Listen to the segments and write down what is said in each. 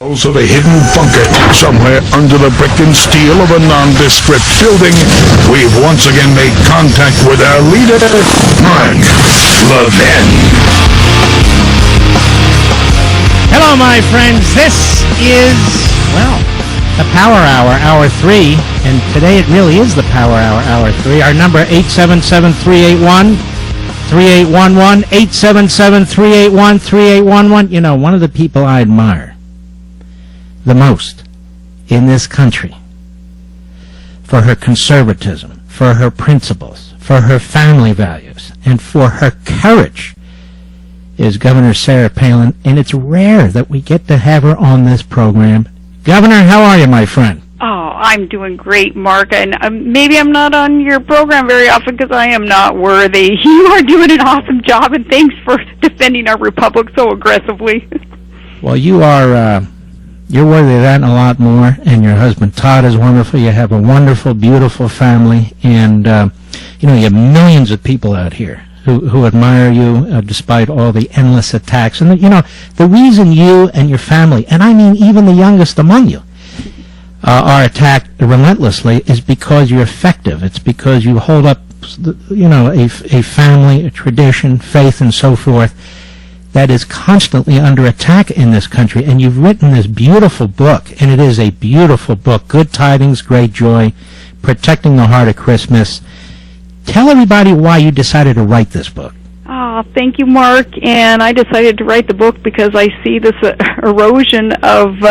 Of a hidden bunker somewhere under the brick and steel of a nondescript building, we've once again made contact with our leader, Mark Levin. Hello, my friends. This is, well, the Power Hour, Hour 3, and today it really is the Power Hour, Hour 3. Our number, 877-381-3811, 877-381-3811. You know, one of the people I admire the most in this country for her conservatism, for her principles, for her family values, and for her courage is Governor Sarah Palin, and it's rare that we get to have her on this program. Governor, how are you, my friend? Oh, I'm doing great, Mark, and maybe I'm not on your program very often because I am not worthy. You are doing an awesome job, and thanks for defending our republic so aggressively. Well, you are... You're worthy of that and a lot more, and your husband Todd is wonderful. You have a wonderful, beautiful family, and you know, you have millions of people out here who admire you despite all the endless attacks. And you know, the reason you and your family, and I mean even the youngest among you, are attacked relentlessly is because you're effective. It's because you hold up, you know, a family, a tradition, faith, and so forth that is constantly under attack in this country. And you've written this beautiful book, and it is a beautiful book, Good Tidings, Great Joy, Protecting the Heart of Christmas. Tell everybody why you decided to write this book. Oh, thank you, Mark. And I decided to write the book because I see this erosion of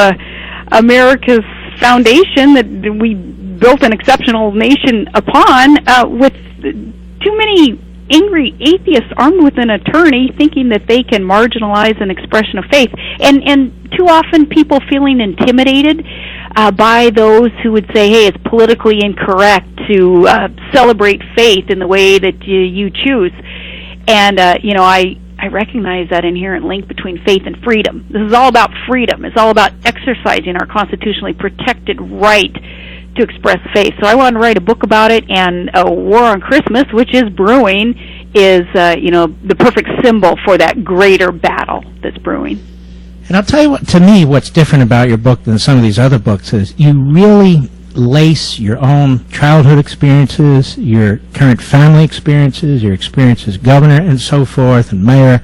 America's foundation that we built an exceptional nation upon with too many angry atheists armed with an attorney thinking that they can marginalize an expression of faith, and too often people feeling intimidated by those who would say, hey, it's politically incorrect to celebrate faith in the way that you choose. And you know, I recognize that inherent link between faith and freedom. This is all about freedom. It's all about exercising our constitutionally protected right to express faith. So I wanted to write a book about it, and A War on Christmas, which is brewing, is you know, the perfect symbol for that greater battle that's brewing. And I'll tell you what, to me, what's different about your book than some of these other books is you really lace your own childhood experiences, your current family experiences, your experience as governor and so forth, and mayor,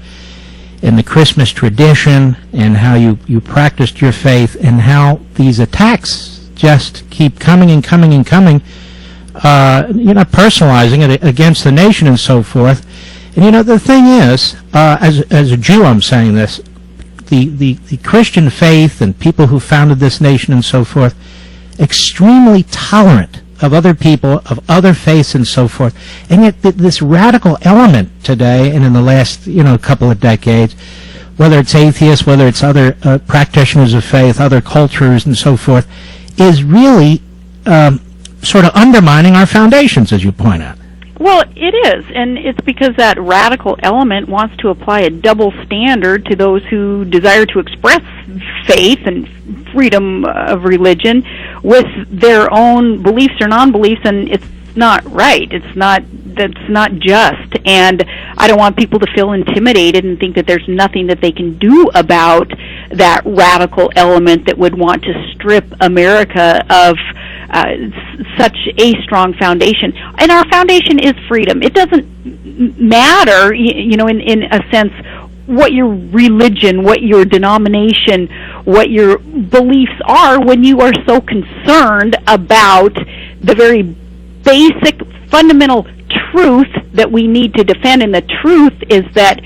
and the Christmas tradition, and how you practiced your faith, and how these attacks just keep coming and coming and coming, you know, personalizing it against the nation and so forth. And, you know, the thing is, as a Jew I'm saying this, the Christian faith and people who founded this nation and so forth, extremely tolerant of other people, of other faiths and so forth. And yet this radical element today and in the last, you know, couple of decades, whether it's atheists, whether it's other practitioners of faith, other cultures and so forth, is really sort of undermining our foundations, as you point out. Well, it is, and it's because that radical element wants to apply a double standard to those who desire to express faith and freedom of religion with their own beliefs or non-beliefs, and it's not right. That's not just, and I don't want people to feel intimidated and think that there's nothing that they can do about that radical element that would want to strip America of such a strong foundation. And our foundation is freedom. It doesn't matter, you know, in a sense, what your religion, what your denomination, what your beliefs are, when you are so concerned about the very basic, fundamental truth that we need to defend. And the truth is that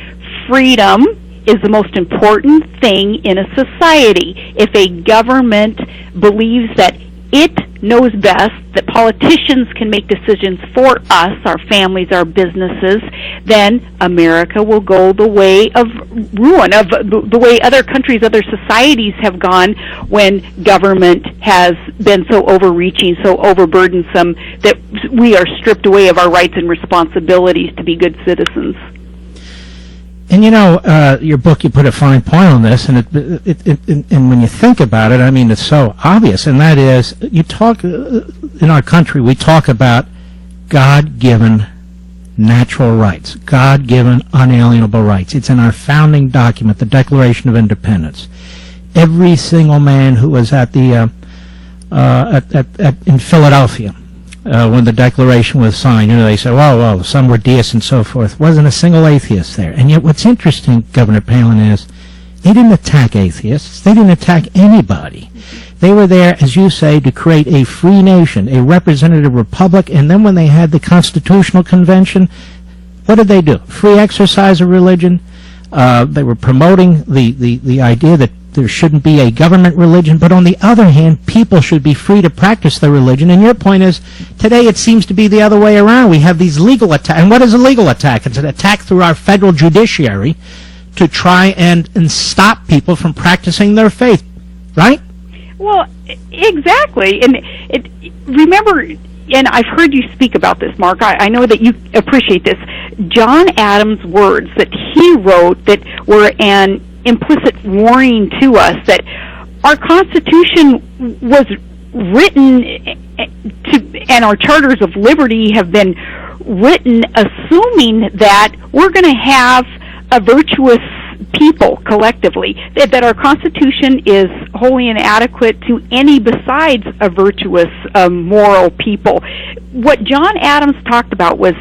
freedom is the most important thing in a society. If a government believes that it knows best, that politicians can make decisions for us, our families, our businesses, then America will go the way of ruin, of the way other countries, other societies have gone when government has been so overreaching, so overburdensome, that we are stripped away of our rights and responsibilities to be good citizens. And you know, your book, you put a fine point on this, and and when you think about it, I mean, it's so obvious, and that is, you talk, in our country, we talk about God-given natural rights, God-given unalienable rights. It's in our founding document, the Declaration of Independence. every single man who was at the in Philadelphia when the Declaration was signed. They say, well, some were deists and so forth. Wasn't a single atheist there. And yet what's interesting, Governor Palin, is they didn't attack atheists. They didn't attack anybody. They were there, as you say, to create a free nation, a representative republic, and then when they had the Constitutional Convention, what did they do? Free exercise of religion. They were promoting the idea that there shouldn't be a government religion, but on the other hand, people should be free to practice their religion. And your point is, today it seems to be the other way around. We have these legal attacks. And what is a legal attack? It's an attack through our federal judiciary to try and stop people from practicing their faith, right? Well, exactly. And remember, and I've heard you speak about this, Mark. I know that you appreciate this. John Adams' words that he wrote that were an implicit warning to us that our Constitution was written and our Charters of Liberty have been written assuming that we're going to have a virtuous people collectively, that our Constitution is wholly inadequate to any besides a virtuous, moral people. What John Adams talked about was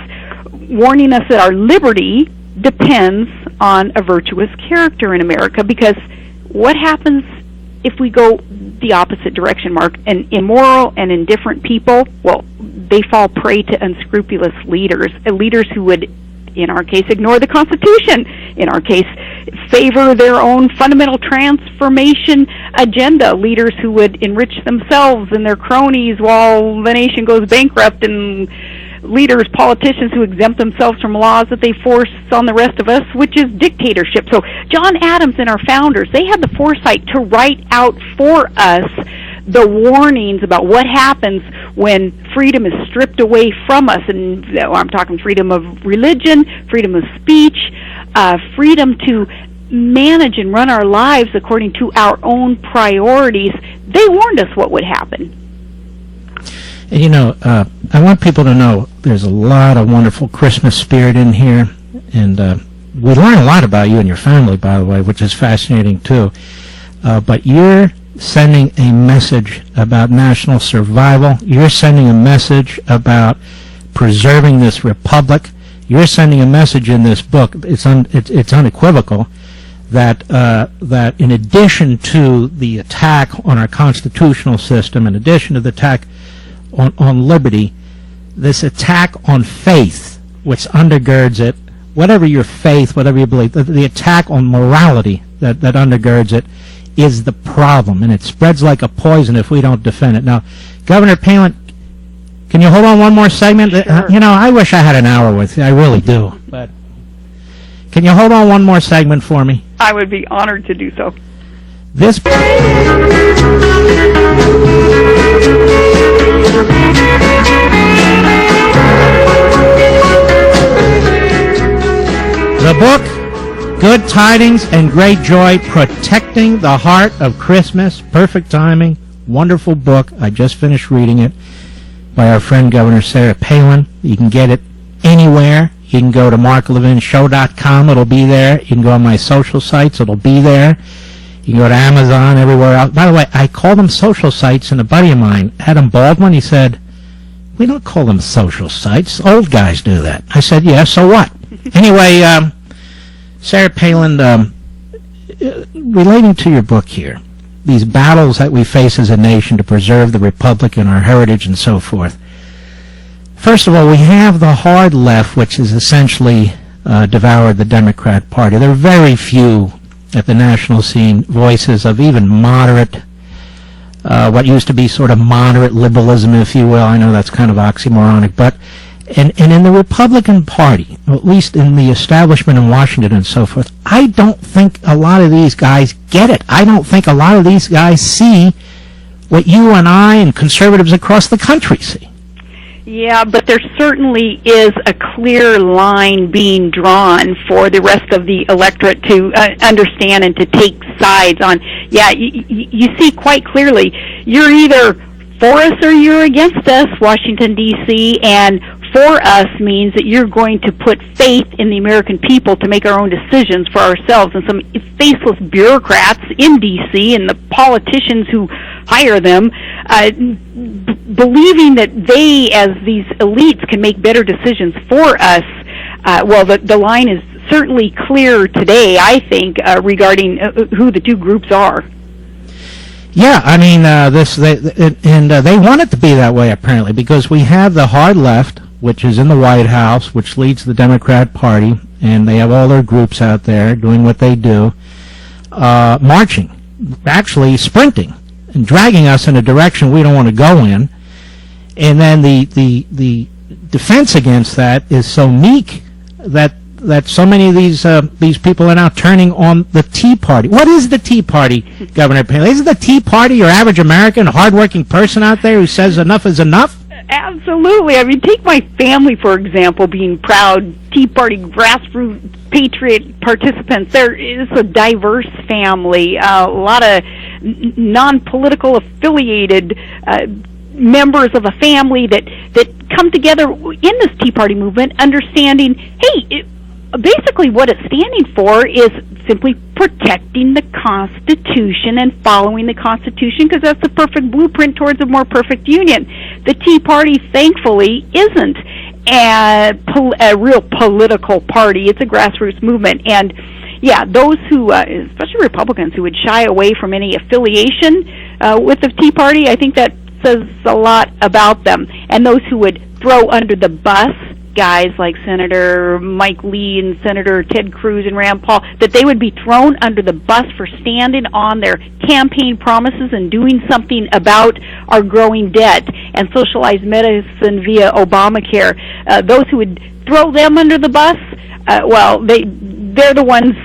warning us that our liberty depends on a virtuous character in America, because what happens if we go the opposite direction, Mark? And immoral and indifferent people, well, they fall prey to unscrupulous leaders who would, in our case, ignore the Constitution, in our case, favor their own fundamental transformation agenda, leaders who would enrich themselves and their cronies while the nation goes bankrupt, and leaders, politicians who exempt themselves from laws that they force on the rest of us, which is dictatorship. So John Adams and our founders, they had the foresight to write out for us the warnings about what happens when freedom is stripped away from us. And I'm talking freedom of religion, freedom of speech, freedom to manage and run our lives according to our own priorities. They warned us what would happen. And I want people to know there's a lot of wonderful Christmas spirit in here, and we learn a lot about you and your family, by the way, which is fascinating too. But you're sending a message about national survival. You're sending a message about preserving this republic. You're sending a message in this book. It's unequivocal that in addition to the attack on our constitutional system, in addition to the attack on liberty, this attack on faith, which undergirds it, whatever your faith, whatever you believe, the attack on morality that undergirds it is the problem, and it spreads like a poison if we don't defend it. Now, Governor Palin, can you hold on one more segment? Sure. I wish I had an hour with you. I really do. But can you hold on one more segment for me? I would be honored to do so. This... The book, Good Tidings and Great Joy, Protecting the Heart of Christmas. Perfect timing. Wonderful book. I just finished reading it by our friend Governor Sarah Palin. You can get it anywhere. You can go to marklevinshow.com. It'll be there. You can go on my social sites. It'll be there. You can go to Amazon, everywhere else. By the way, I call them social sites, and a buddy of mine, Adam Baldwin, he said, we don't call them social sites. Old guys do that. I said, yeah, so what? Anyway, Sarah Palin, relating to your book here, these battles that we face as a nation to preserve the republic and our heritage and so forth. First of all, we have the hard left, which has essentially devoured the Democrat Party. There are very few at the national scene voices of even moderate, what used to be sort of moderate liberalism, if you will. I know that's kind of oxymoronic, but and in the Republican Party, at least in the establishment in Washington and so forth, I don't think a lot of these guys get it. I don't think a lot of these guys see what you and I and conservatives across the country see. Yeah, but there certainly is a clear line being drawn for the rest of the electorate to understand and to take sides on. Yeah, you see quite clearly, you're either for us or you're against us, Washington, D.C., and for us means that you're going to put faith in the American people to make our own decisions for ourselves, and some faceless bureaucrats in D.C. and the politicians who hire them, believing that they, as these elites, can make better decisions for us. Well, the line is certainly clear today, I think, regarding who the two groups are. Yeah, I mean, they want it to be that way, apparently, because we have the hard left, which is in the White House, which leads the Democrat Party, and they have all their groups out there doing what they do, marching, actually sprinting, and dragging us in a direction we don't want to go in. And then the defense against that is so meek that so many of these people are now turning on the Tea Party. What is the Tea Party, Governor Palin? Isn't the Tea Party your average American, hardworking person out there who says enough is enough? Absolutely. I mean, take my family, for example, being proud Tea Party grassroots patriot participants. It's a diverse family, a lot of non-political affiliated members of a family that come together in this Tea Party movement, understanding, hey, basically what it's standing for is simply protecting the Constitution and following the Constitution, because that's the perfect blueprint towards a more perfect union. The Tea Party, thankfully, isn't a real political party. It's a grassroots movement. And yeah, those who, especially Republicans, who would shy away from any affiliation with the Tea Party, I think that says a lot about them. And those who would throw under the bus guys like Senator Mike Lee and Senator Ted Cruz and Rand Paul, that they would be thrown under the bus for standing on their campaign promises and doing something about our growing debt and socialized medicine via Obamacare. Those who would throw them under the bus, well, they're the ones,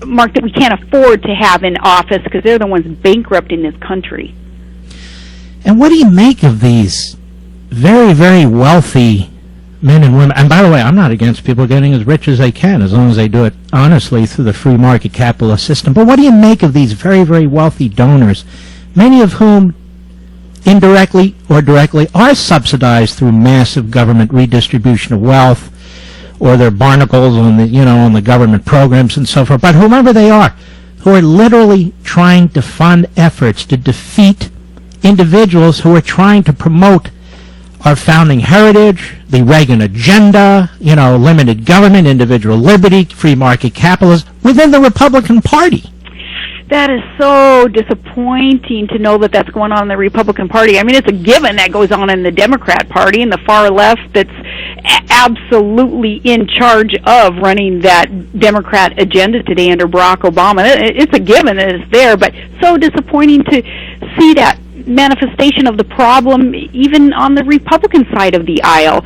Mark, that we can't afford to have in office, because they're the ones bankrupting this country. And what do you make of these very, very wealthy men and women? And by the way, I'm not against people getting as rich as they can, as long as they do it honestly through the free market capitalist system. But what do you make of these very, very wealthy donors, many of whom indirectly or directly are subsidized through massive government redistribution of wealth, or their barnacles on the government programs and so forth, but whomever they are, who are literally trying to fund efforts to defeat individuals who are trying to promote our founding heritage, the Reagan agenda, limited government, individual liberty, free market capitalism within the Republican Party. That is so disappointing to know that that's going on in the Republican Party. I mean, it's a given that goes on in the Democrat Party and the far left that's absolutely in charge of running that Democrat agenda today under Barack Obama. It's a given that it's there, but so disappointing to see that manifestation of the problem even on the Republican side of the aisle.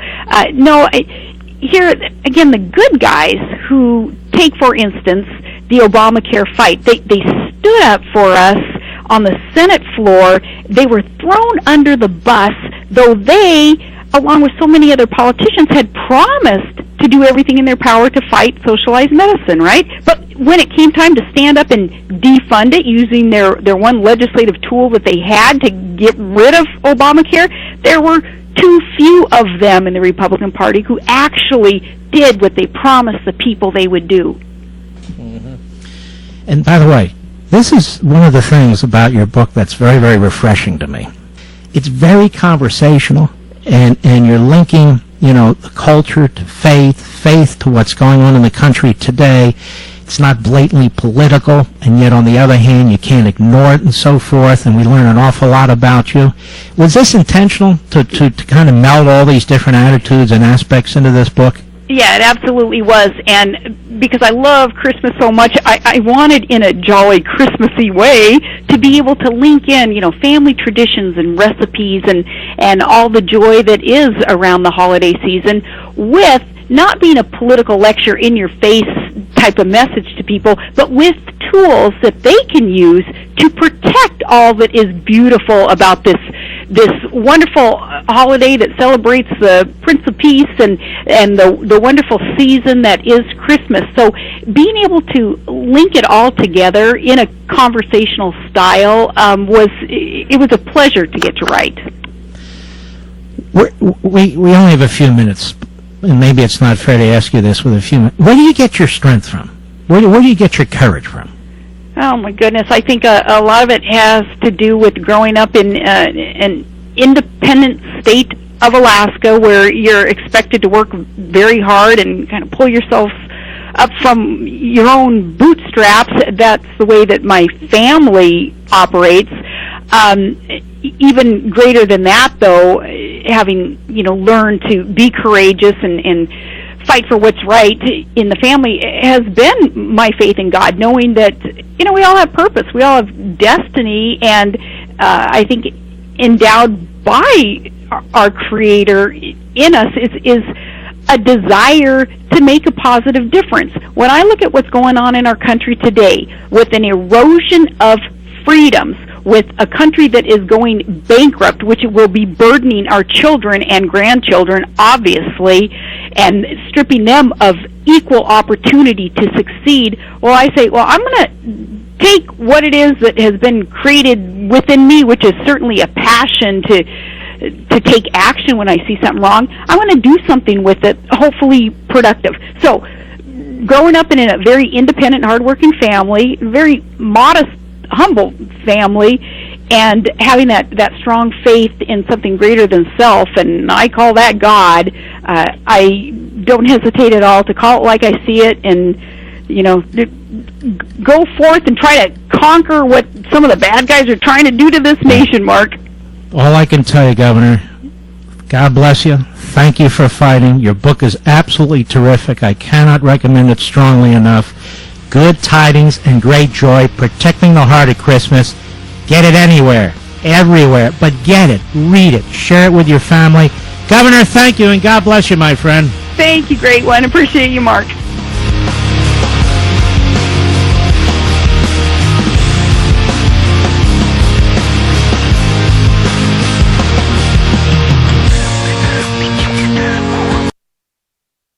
Here, again, the good guys who take, for instance, the Obamacare fight, they stood up for us on the Senate floor. They were thrown under the bus, though they, along with so many other politicians, had promised to do everything in their power to fight socialized medicine, right? But when it came time to stand up and defund it using their one legislative tool that they had to get rid of Obamacare, there were too few of them in the Republican Party who actually did what they promised the people they would do. Mm-hmm. And by the way, this is one of the things about your book that's very, very refreshing to me. It's very conversational, and you're linking, the culture to faith to what's going on in the country today. It's not blatantly political, and yet on the other hand, you can't ignore it and so forth, and we learn an awful lot about you. Was this intentional to kind of meld all these different attitudes and aspects into this book? Yeah, it absolutely was, and because I love Christmas so much, I wanted, in a jolly Christmassy way, to be able to link in, family traditions and recipes and all the joy that is around the holiday season, with not being a political lecture in your face type of message to people, but with tools that they can use to protect all that is beautiful about this wonderful holiday that celebrates the Prince of Peace and the wonderful season that is Christmas. So being able to link it all together in a conversational style was a pleasure to get to write. We only have a few minutes and maybe it's not fair to ask you this with a few minutes, where do you get your strength from? Where do you get your courage from? Oh, my goodness. I think a lot of it has to do with growing up in an independent state of Alaska, where you're expected to work very hard and kind of pull yourself up from your own bootstraps. That's the way that my family operates. Even greater than that, though, having learned to be courageous and fight for what's right in the family has been my faith in God, knowing that we all have purpose, we all have destiny, and I think endowed by our Creator in us is a desire to make a positive difference. When I look at what's going on in our country today, with an erosion of freedoms, with a country that is going bankrupt, which will be burdening our children and grandchildren, obviously, and stripping them of equal opportunity to succeed, well, I say, I'm going to take what it is that has been created within me, which is certainly a passion to take action when I see something wrong. I want to do something with it, hopefully productive. So, growing up in a very independent, hardworking family, very modest, humble family, and having that strong faith in something greater than self, and I call that God. I don't hesitate at all to call it like I see it, and go forth and try to conquer what some of the bad guys are trying to do to this nation, Mark. All I can tell you, Governor, God bless you. Thank you for fighting. Your book is absolutely terrific. I cannot recommend it strongly enough. Good Tidings and Great Joy, Protecting the Heart at Christmas. Get it anywhere, everywhere, but get it, read it, share it with your family. Governor, thank you, and God bless you, my friend. Thank you, great one. Appreciate you, Mark.